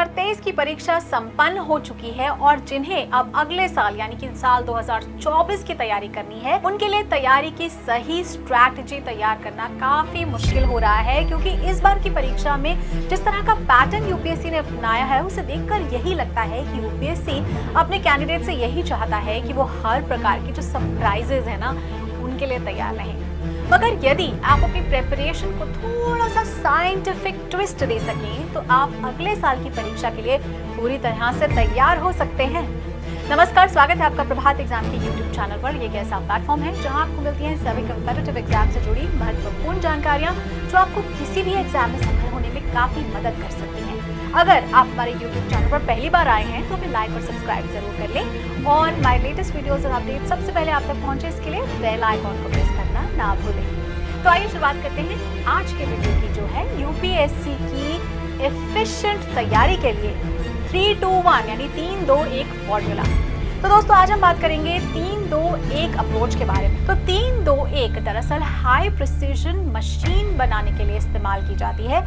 2023 की परीक्षा संपन्न हो चुकी है और जिन्हें अब अगले साल यानी कि साल 2024 की तैयारी करनी है, उनके लिए तैयारी की सही स्ट्रैटेजी तैयार करना काफी मुश्किल हो रहा है, क्योंकि इस बार की परीक्षा में जिस तरह का पैटर्न यूपीएससी ने अपनाया है उसे देखकर यही लगता है कि यूपीएससी अपने कैंडिडेट से यही चाहता है कि वो हर प्रकार की जो सरप्राइजेज है ना उनके लिए तैयार रहें। मगर यदि आप अपनी प्रेपरेशन को थोड़ा सा साइंटिफिक ट्विस्ट दे सकें तो आप अगले साल की परीक्षा के लिए पूरी तरह से तैयार हो सकते हैं। नमस्कार, स्वागत है आपका प्रभात एग्जाम के YouTube चैनल पर। ये एक ऐसा प्लेटफॉर्म है जहां आपको मिलती हैं सभी कॉम्पिटिटिव एग्जाम से जुड़ी महत्वपूर्ण जानकारियां जो आपको किसी भी एग्जाम में सफल होने में काफी मदद कर सकती हैं। अगर आप हमारे YouTube चैनल पर पहली बार आए हैं तो फिर लाइक और सब्सक्राइब जरूर कर लें और हमारे लेटेस्ट वीडियोस और अपडेट सबसे पहले आप तक पहुंचे इसके लिए बेल आइकॉन को प्रेस करना ना भूलें। तो आइए शुरुआत करते हैं आज के वीडियो की, जो है यूपीएससी की एफिशिएंट तैयारी के लिए 3-2-1 यानी 3-2-1 फॉर्मूला। तो दोस्तों आज हम बात करेंगे 3-2-1 अप्रोच के बारे में। तो 3-2-1 दरअसल हाई प्रिसीजन मशीन बनाने के लिए इस्तेमाल की जाती है,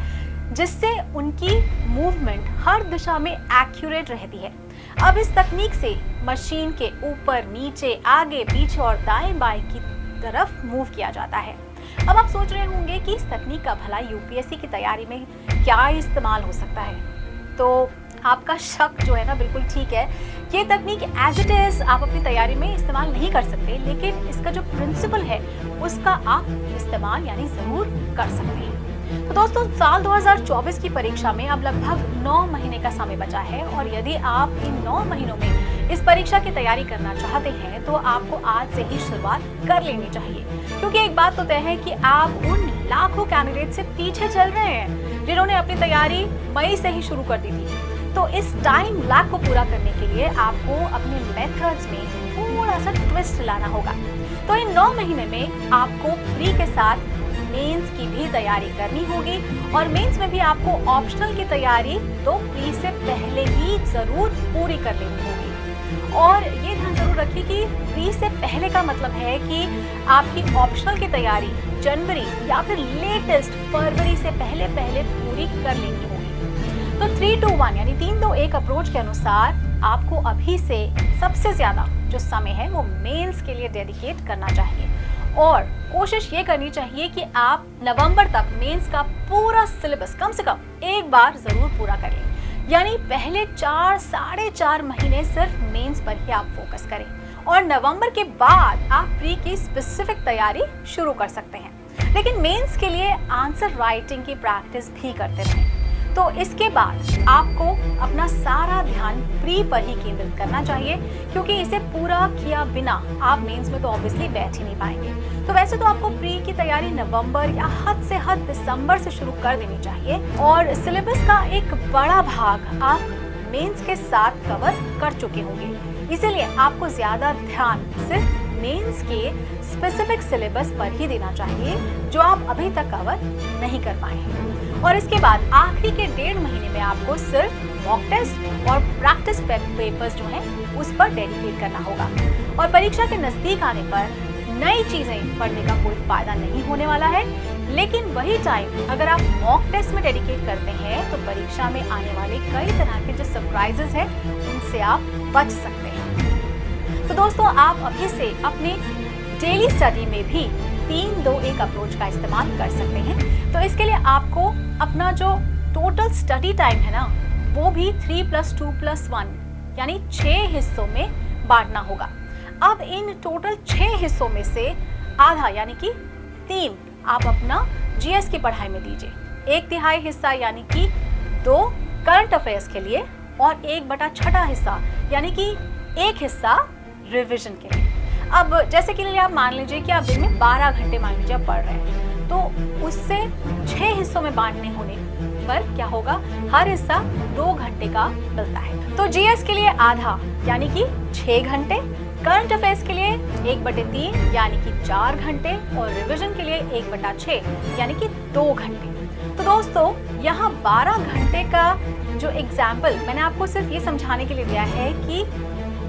जिससे उनकी मूवमेंट हर दिशा में एक्यूरेट रहती है। अब इस तकनीक से मशीन के ऊपर, नीचे, आगे, पीछे और दाएं बाएं की तरफ मूव किया जाता है। अब आप सोच रहे होंगे कि इस तकनीक का भला यूपीएससी की तैयारी में क्या इस्तेमाल हो सकता है। तो आपका शक जो है ना बिल्कुल ठीक है। ये तकनीक एज इट इज आप अपनी तैयारी में इस्तेमाल नहीं कर सकते, लेकिन इसका जो प्रिंसिपल है उसका आप इस्तेमाल यानी जरूर कर सकते हैं। तो दोस्तों साल 2024 की परीक्षा में अब लगभग 9 महीने का समय बचा है और यदि आप इन 9 महीनों में इस परीक्षा की तैयारी करना चाहते हैं तो आपको आज से ही शुरुआत कर लेनी चाहिए, क्योंकि एक बात तो तय है कि आप उन लाखों कैंडिडेट से पीछे चल रहे हैं जिन्होंने अपनी तैयारी मई से ही शुरू कर दी थी। तो इस टाइम लैग को पूरा करने के लिए आपको अपने मेथड्स में थोड़ा सा ट्विस्ट लाना होगा। तो इन 9 महीने में आपको प्री के साथ मेंस की भी तैयारी करनी होगी और मेंस में भी आपको ऑप्शनल की तैयारी तो प्री से पहले ही जरूर पूरी कर लेनी होगी। और ये ध्यान जरूर रखिए कि प्री से पहले का मतलब है कि आपकी ऑप्शनल की तैयारी जनवरी या फिर लेटेस्ट फरवरी से पहले पूरी कर लेनी होगी। तो 3-2-1 यानी 3-2-1 अप्रोच के अनुसार आपको अभी से सबसे ज्यादा जो समय है वो मेंस के लिए डेडिकेट करना चाहिए और कोशिश ये करनी चाहिए कि आप नवंबर तक मेंस का पूरा सिलेबस कम से कम एक बार जरूर पूरा कर लें। यानी पहले 4-4.5 महीने सिर्फ मेंस पर ही आप फोकस करें और नवंबर के बाद आप प्री की स्पेसिफिक तैयारी शुरू कर सकते हैं। लेकिन मेंस के लिए आंसर राइटिंग की प्रैक्टिस भी करते रहें। तो इसके बाद आपको अपना सारा ध्यान प्री पर ही केंद्रित करना चाहिए, क्योंकि इसे पूरा किया बिना आप मेंस में तो ऑब्वियसली बैठ ही नहीं पाएंगे। तो वैसे तो आपको प्री की तैयारी नवंबर या हद से हद दिसंबर से शुरू कर देनी चाहिए और सिलेबस का एक बड़ा भाग आप मेंस के साथ कवर कर चुके होंगे। इसीलिए आपको ज्यादा ध्यान सिर्फ मेंस के स्पेसिफिक सिलेबस पर ही देना चाहिए जो आप अभी तक कवर नहीं कर पाए हैं। और इसके बाद आखिरी के 1.5 महीने में आपको सिर्फ मॉक टेस्ट और प्रैक्टिस पेपर्स जो हैं उस पर डेडिकेट करना होगा। और परीक्षा के नजदीक आने पर नई चीजें पढ़ने का कोई फायदा नहीं होने वाला है, लेकिन वही टाइम अगर आप मॉक टेस्ट में डेडिकेट करते हैं तो परीक्षा में आने वाले कई तरह के जो सरप्राइजेस हैं उनसे आप बच सकते हैं। तो दोस्तों आप अभी से अपने डेली स्टडी में भी 3-2-1 अप्रोच का इस्तेमाल कर सकते हैं। तो इसके लिए आपको अपना जो टोटल स्टडी टाइम है ना वो भी 3+2+1 यानी 6 हिस्सों में बांटना होगा। अब इन टोटल 6 हिस्सों में से आधा यानी कि 3 आप अपना जीएस की पढ़ाई में दीजिए, 1/3 हिस्सा यानी कि 2 करंट अफेयर्स के लिए और 1/6 हिस्सा यानी कि 1 हिस्सा रिविजन के लिए। अब जैसे कि लिए आप मान लीजिए कि आप दिन में 12 घंटे मान लीजिए आप पढ़ रहे हैं, तो उससे 6 हिस्सों में बांटने होने पर क्या होगा, हर हिस्सा 2 घंटे का मिलता है। तो जीएस के लिए आधा यानी कि 6 घंटे, करंट अफेयर्स के लिए 1/3 यानी कि 4 घंटे और रिवीजन के लिए 1/6 यानी कि 2 घंटे। तो दोस्तों यहाँ 12 घंटे का जो एग्जाम्पल मैंने आपको सिर्फ ये समझाने के लिए दिया है कि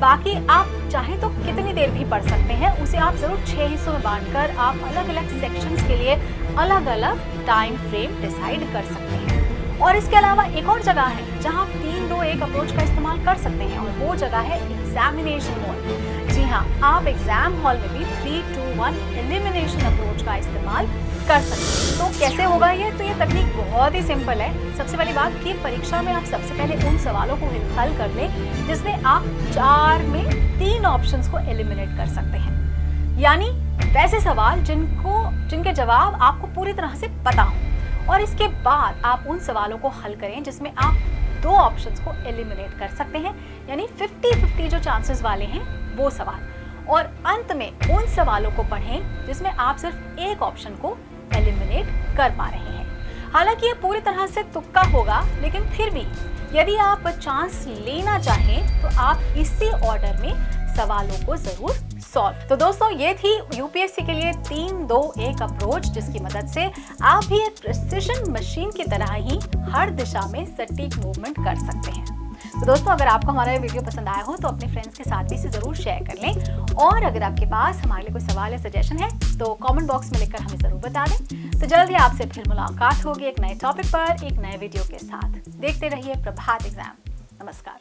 बाकी आप चाहें तो कितनी देर भी पढ़ सकते हैं, उसे आप जरूर 6 हिस्सों में बांटकर आप अलग अलग सेक्शंस के लिए अलग अलग टाइम फ्रेम डिसाइड कर सकते हैं। और इसके अलावा एक और जगह है जहां आप 3-2-1 अप्रोच का इस्तेमाल कर सकते हैं और वो जगह है एग्जामिनेशन हॉल। जी हाँ, आप एग्जाम हॉल में भी 3-2-1 एलिमिनेशन अप्रोच का इस्तेमाल कर सकते हैं। तो कैसे होगा ये? तो ये तकनीक बहुत ही सिंपल है। सबसे पहली बात कि परीक्षा में आप सबसे पहले उन सवालों को हल कर लें जिसमें आप 4 में 3 ऑप्शंस को एलिमिनेट कर सकते हैं, यानी वैसे सवाल जिनके जवाब आपको पूरी तरह से पता हो। और इसके बाद आप उन सवालों को हल करें जिसमें आप 2 ऑप्शंस को एलिमिनेट कर सकते हैं, यानी 50-50 जो चांसेस वाले हैं वो सवाल। और अंत में उन सवालों को पढ़ें जिसमें आप सिर्फ एक ऑप्शन को एलिमिनेट कर पा रहे हैं। हालांकि ये पूरी तरह से तुक्का होगा, लेकिन फिर भी यदि आप चांस लेना चाहें तो आप इसी ऑर्डर में सवालों को जरूर सॉल्व। तो दोस्तों, ये थी यूपीएससी के लिए 3-2-1 अप्रोच, जिसकी मदद से आप भी एक प्रिसिशन मशीन की तरह ही हर दिशा में सटीक मूवमेंट कर सकते हैं। तो दोस्तों, अगर आपको हमारा ये वीडियो पसंद आया हो तो अपने फ्रेंड्स के साथ भी इसे जरूर शेयर कर लें। और अगर आपके पास हमारे लिए कोई सवाल या सजेशन है तो कमेंट बॉक्स में लिखकर हमें जरूर बता दें। तो जल्द ही आपसे फिर मुलाकात होगी एक नए टॉपिक पर, एक नए वीडियो के साथ। देखते रहिए प्रभात एग्जाम। नमस्कार।